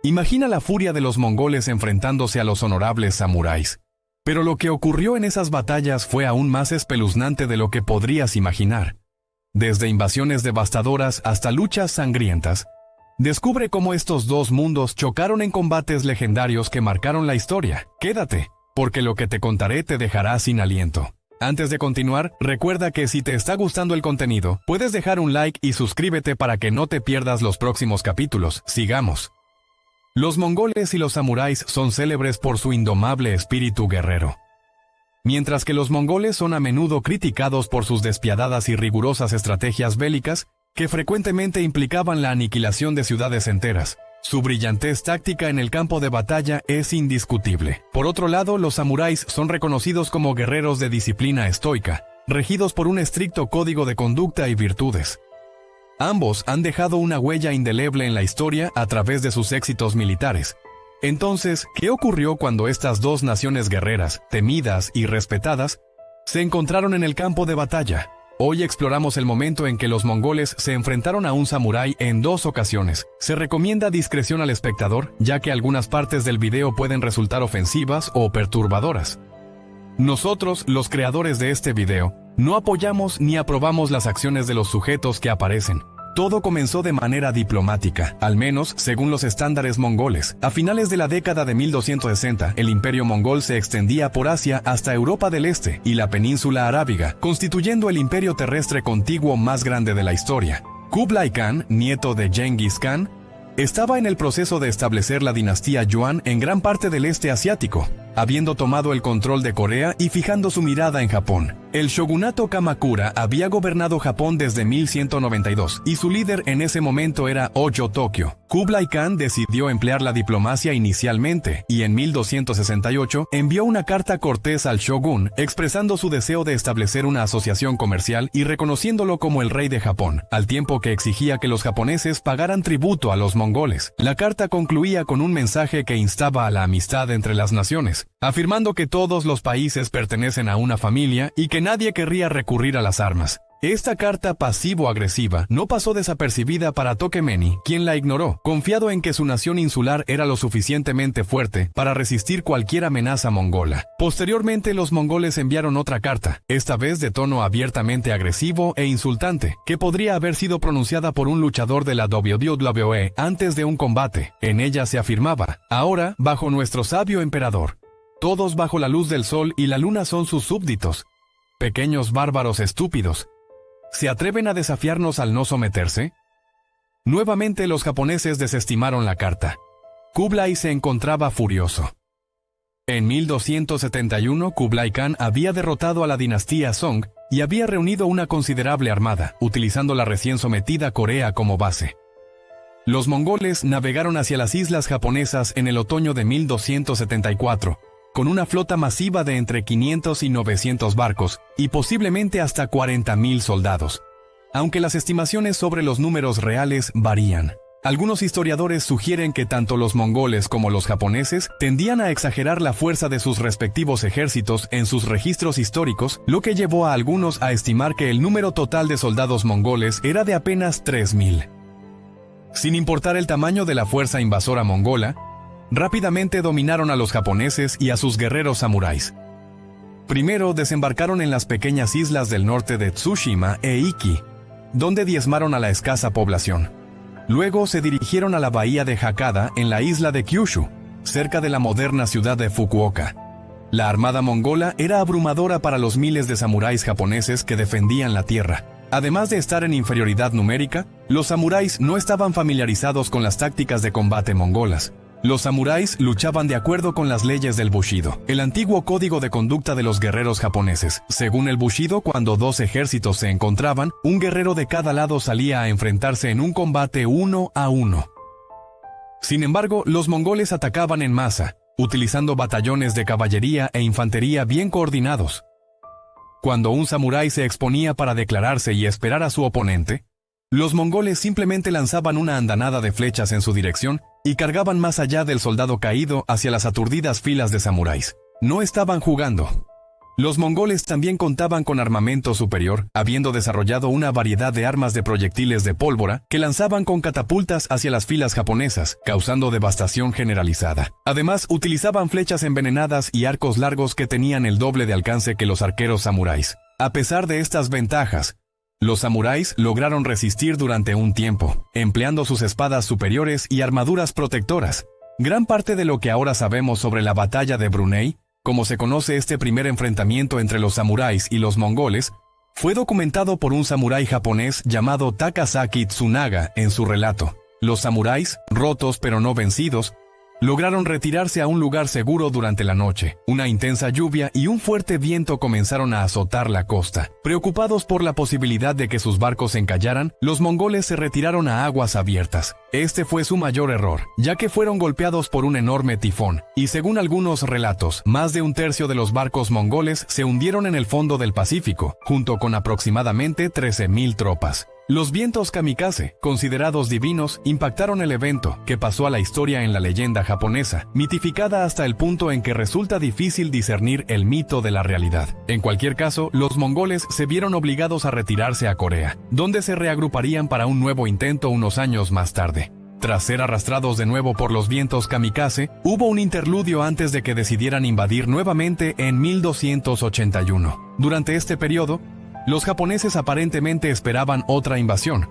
Imagina la furia de los mongoles enfrentándose a los honorables samuráis. Pero lo que ocurrió en esas batallas fue aún más espeluznante de lo que podrías imaginar. Desde invasiones devastadoras hasta luchas sangrientas, descubre cómo estos dos mundos chocaron en combates legendarios que marcaron la historia. Quédate, porque lo que te contaré te dejará sin aliento. Antes de continuar, recuerda que si te está gustando el contenido, puedes dejar un like y suscríbete para que no te pierdas los próximos capítulos. Sigamos. Los mongoles y los samuráis son célebres por su indomable espíritu guerrero. Mientras que los mongoles son a menudo criticados por sus despiadadas y rigurosas estrategias bélicas, que frecuentemente implicaban la aniquilación de ciudades enteras, su brillantez táctica en el campo de batalla es indiscutible. Por otro lado, los samuráis son reconocidos como guerreros de disciplina estoica, regidos por un estricto código de conducta y virtudes. Ambos han dejado una huella indeleble en la historia a través de sus éxitos militares. Entonces, ¿qué ocurrió cuando estas dos naciones guerreras, temidas y respetadas, se encontraron en el campo de batalla? Hoy exploramos el momento en que los mongoles se enfrentaron a un samurái en dos ocasiones. Se recomienda discreción al espectador, ya que algunas partes del video pueden resultar ofensivas o perturbadoras. Nosotros, los creadores de este video, no apoyamos ni aprobamos las acciones de los sujetos que aparecen. Todo comenzó de manera diplomática, al menos según los estándares mongoles. A finales de la década de 1260, el imperio mongol se extendía por Asia hasta Europa del Este y la península arábiga, constituyendo el imperio terrestre contiguo más grande de la historia. Kublai Khan, nieto de Genghis Khan, estaba en el proceso de establecer la dinastía Yuan en gran parte del este asiático, habiendo tomado el control de Corea y fijando su mirada en Japón. El shogunato Kamakura había gobernado Japón desde 1192 y su líder en ese momento era Ojo Tokyo. Kublai Khan decidió emplear la diplomacia inicialmente y en 1268 envió una carta cortés al shogun expresando su deseo de establecer una asociación comercial y reconociéndolo como el rey de Japón, al tiempo que exigía que los japoneses pagaran tributo a los mongoles. La carta concluía con un mensaje que instaba a la amistad entre las naciones, afirmando que todos los países pertenecen a una familia y que nadie querría recurrir a las armas. Esta carta pasivo-agresiva no pasó desapercibida para Tokemeni, quien la ignoró, confiado en que su nación insular era lo suficientemente fuerte para resistir cualquier amenaza mongola. Posteriormente, los mongoles enviaron otra carta, esta vez de tono abiertamente agresivo e insultante, que podría haber sido pronunciada por un luchador de la WWE antes de un combate. En ella se afirmaba: ahora, bajo nuestro sabio emperador, todos bajo la luz del sol y la luna son sus súbditos. Pequeños bárbaros estúpidos, ¿se atreven a desafiarnos al no someterse? Nuevamente los japoneses desestimaron la carta. Kublai se encontraba furioso. En 1271 Kublai Khan había derrotado a la dinastía Song y había reunido una considerable armada, utilizando la recién sometida Corea como base. Los mongoles navegaron hacia las islas japonesas en el otoño de 1274, con una flota masiva de entre 500 y 900 barcos, y posiblemente hasta 40.000 soldados, aunque las estimaciones sobre los números reales varían. Algunos historiadores sugieren que tanto los mongoles como los japoneses tendían a exagerar la fuerza de sus respectivos ejércitos en sus registros históricos, lo que llevó a algunos a estimar que el número total de soldados mongoles era de apenas 3.000. Sin importar el tamaño de la fuerza invasora mongola, rápidamente dominaron a los japoneses y a sus guerreros samuráis. Primero desembarcaron en las pequeñas islas del norte de Tsushima e Iki, donde diezmaron a la escasa población. Luego se dirigieron a la bahía de Hakata en la isla de Kyushu, cerca de la moderna ciudad de Fukuoka. La armada mongola era abrumadora para los miles de samuráis japoneses que defendían la tierra. Además de estar en inferioridad numérica, los samuráis no estaban familiarizados con las tácticas de combate mongolas. Los samuráis luchaban de acuerdo con las leyes del Bushido, el antiguo código de conducta de los guerreros japoneses. Según el Bushido, cuando dos ejércitos se encontraban, un guerrero de cada lado salía a enfrentarse en un combate 1 a 1. Sin embargo, los mongoles atacaban en masa, utilizando batallones de caballería e infantería bien coordinados. Cuando un samurái se exponía para declararse y esperar a su oponente, los mongoles simplemente lanzaban una andanada de flechas en su dirección y cargaban más allá del soldado caído hacia las aturdidas filas de samuráis. No estaban jugando. Los mongoles también contaban con armamento superior, habiendo desarrollado una variedad de armas de proyectiles de pólvora que lanzaban con catapultas hacia las filas japonesas, causando devastación generalizada. Además, utilizaban flechas envenenadas y arcos largos que tenían el doble de alcance que los arqueros samuráis. A pesar de estas ventajas, los samuráis lograron resistir durante un tiempo, empleando sus espadas superiores y armaduras protectoras. Gran parte de lo que ahora sabemos sobre la batalla de Brunei, como se conoce este primer enfrentamiento entre los samuráis y los mongoles, fue documentado por un samurái japonés llamado Takasaki Tsunaga en su relato. Los samuráis, rotos pero no vencidos, lograron retirarse a un lugar seguro durante la noche. Una intensa lluvia y un fuerte viento comenzaron a azotar la costa. Preocupados por la posibilidad de que sus barcos se encallaran, los mongoles se retiraron a aguas abiertas. Este fue su mayor error, ya que fueron golpeados por un enorme tifón, y según algunos relatos, más de un tercio de los barcos mongoles se hundieron en el fondo del Pacífico, junto con aproximadamente 13,000 tropas. Los vientos kamikaze, considerados divinos, impactaron el evento, que pasó a la historia en la leyenda japonesa, mitificada hasta el punto en que resulta difícil discernir el mito de la realidad. En cualquier caso, los mongoles se vieron obligados a retirarse a Corea, donde se reagruparían para un nuevo intento unos años más tarde. Tras ser arrastrados de nuevo por los vientos kamikaze, hubo un interludio antes de que decidieran invadir nuevamente en 1281. Durante este periodo, los japoneses aparentemente esperaban otra invasión,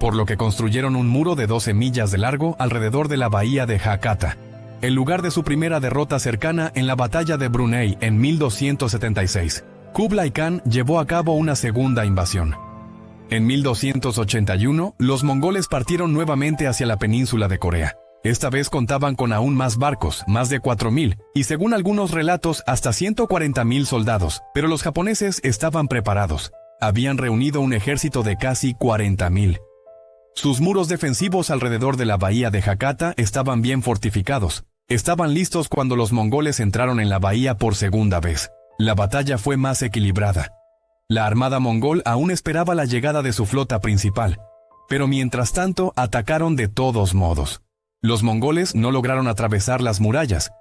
por lo que construyeron un muro de 12 millas de largo alrededor de la bahía de Hakata, el lugar de su primera derrota cercana en la batalla de Brunei en 1276. Kublai Khan llevó a cabo una segunda invasión. En 1281, los mongoles partieron nuevamente hacia la península de Corea. Esta vez contaban con aún más barcos, más de 4,000, y según algunos relatos, hasta 140,000 soldados, pero los japoneses estaban preparados. Habían reunido un ejército de casi 40,000. Sus muros defensivos alrededor de la bahía de Hakata estaban bien fortificados. Estaban listos cuando los mongoles entraron en la bahía por segunda vez. La batalla fue más equilibrada. La armada mongol aún esperaba la llegada de su flota principal, pero mientras tanto atacaron de todos modos. Los mongoles no lograron atravesar las murallas,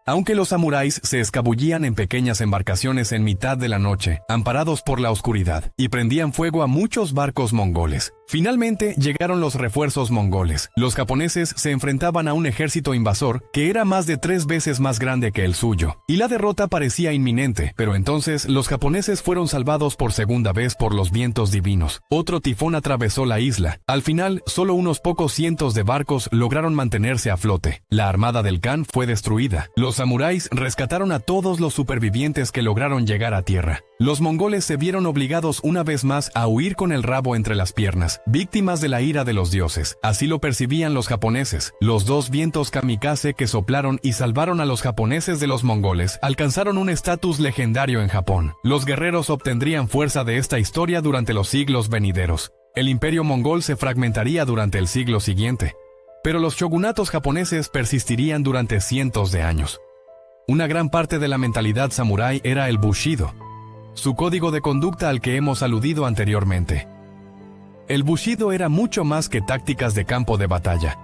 aunque los samuráis se escabullían en pequeñas embarcaciones en mitad de la noche, amparados por la oscuridad, y prendían fuego a muchos barcos mongoles. Finalmente llegaron los refuerzos mongoles. Los japoneses se enfrentaban a un ejército invasor que era más de 3 veces más grande que el suyo, y la derrota parecía inminente, pero entonces los japoneses fueron salvados por segunda vez por los vientos divinos. Otro tifón atravesó la isla. Al final, solo unos pocos cientos de barcos lograron mantenerse a flote. La armada del Khan fue destruida. Los samuráis rescataron a todos los supervivientes que lograron llegar a tierra. Los mongoles se vieron obligados una vez más a huir con el rabo entre las piernas, víctimas de la ira de los dioses. Así lo percibían los japoneses. Los 2 vientos kamikaze que soplaron y salvaron a los japoneses de los mongoles alcanzaron un estatus legendario en Japón. Los guerreros obtendrían fuerza de esta historia durante los siglos venideros. El imperio mongol se fragmentaría durante el siglo siguiente, pero los shogunatos japoneses persistirían durante cientos de años. Una gran parte de la mentalidad samurái era el bushido, su código de conducta al que hemos aludido anteriormente. El bushido era mucho más que tácticas de campo de batalla.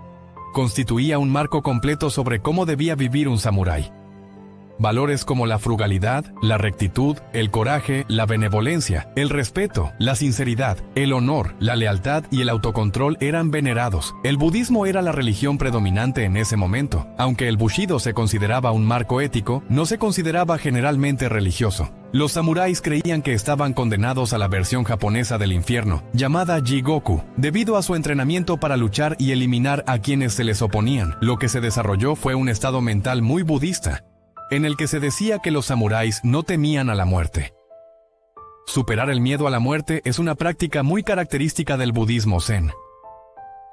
Constituía un marco completo sobre cómo debía vivir un samurái. Valores como la frugalidad, la rectitud, el coraje, la benevolencia, el respeto, la sinceridad, el honor, la lealtad y el autocontrol eran venerados. El budismo era la religión predominante en ese momento. Aunque el bushido se consideraba un marco ético, no se consideraba generalmente religioso. Los samuráis creían que estaban condenados a la versión japonesa del infierno, llamada Jigoku, debido a su entrenamiento para luchar y eliminar a quienes se les oponían. Lo que se desarrolló fue un estado mental muy budista, en el que se decía que los samuráis no temían a la muerte. Superar el miedo a la muerte es una práctica muy característica del budismo zen.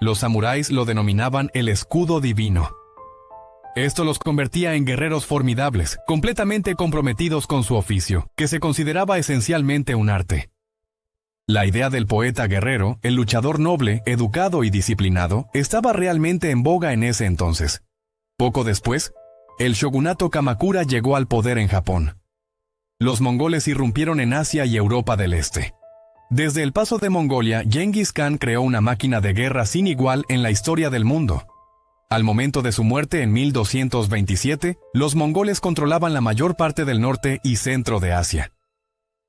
Los samuráis lo denominaban el escudo divino. Esto los convertía en guerreros formidables, completamente comprometidos con su oficio, que se consideraba esencialmente un arte. La idea del poeta guerrero, el luchador noble, educado y disciplinado, estaba realmente en boga en ese entonces. Poco después, el shogunato Kamakura llegó al poder en Japón. Los mongoles irrumpieron en Asia y Europa del Este. Desde el paso de Mongolia, Genghis Khan creó una máquina de guerra sin igual en la historia del mundo. Al momento de su muerte en 1227, los mongoles controlaban la mayor parte del norte y centro de Asia.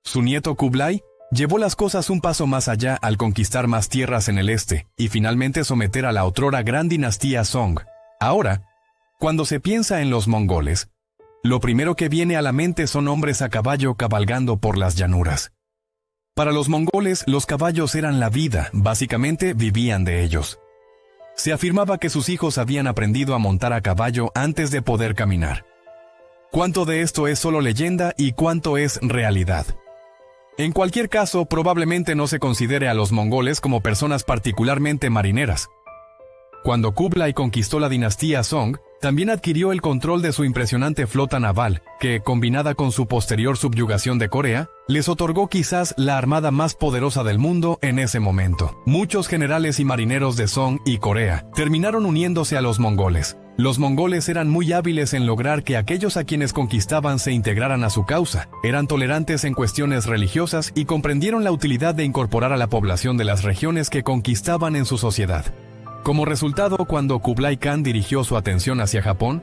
Su nieto Kublai llevó las cosas un paso más allá al conquistar más tierras en el este y finalmente someter a la otrora gran dinastía Song. Ahora, cuando se piensa en los mongoles, lo primero que viene a la mente son hombres a caballo cabalgando por las llanuras. Para los mongoles, los caballos eran la vida, básicamente vivían de ellos. Se afirmaba que sus hijos habían aprendido a montar a caballo antes de poder caminar. ¿Cuánto de esto es solo leyenda y cuánto es realidad? En cualquier caso, probablemente no se considere a los mongoles como personas particularmente marineras. Cuando Kublai conquistó la dinastía Song, también adquirió el control de su impresionante flota naval, que, combinada con su posterior subyugación de Corea, les otorgó quizás la armada más poderosa del mundo en ese momento. Muchos generales y marineros de Song y Corea terminaron uniéndose a los mongoles. Los mongoles eran muy hábiles en lograr que aquellos a quienes conquistaban se integraran a su causa, eran tolerantes en cuestiones religiosas y comprendieron la utilidad de incorporar a la población de las regiones que conquistaban en su sociedad. Como resultado, cuando Kublai Khan dirigió su atención hacia Japón,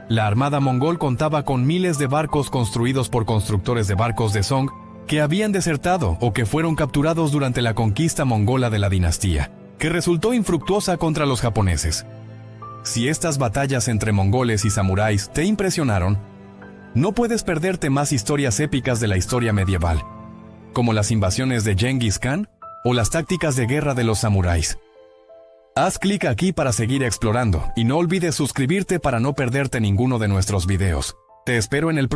la armada mongol contaba con miles de barcos construidos por constructores de barcos de Song que habían desertado o que fueron capturados durante la conquista mongola de la dinastía, que resultó infructuosa contra los japoneses. Si estas batallas entre mongoles y samuráis te impresionaron, no puedes perderte más historias épicas de la historia medieval, como las invasiones de Genghis Khan o las tácticas de guerra de los samuráis. Haz clic aquí para seguir explorando y no olvides suscribirte para no perderte ninguno de nuestros videos. Te espero en el próximo.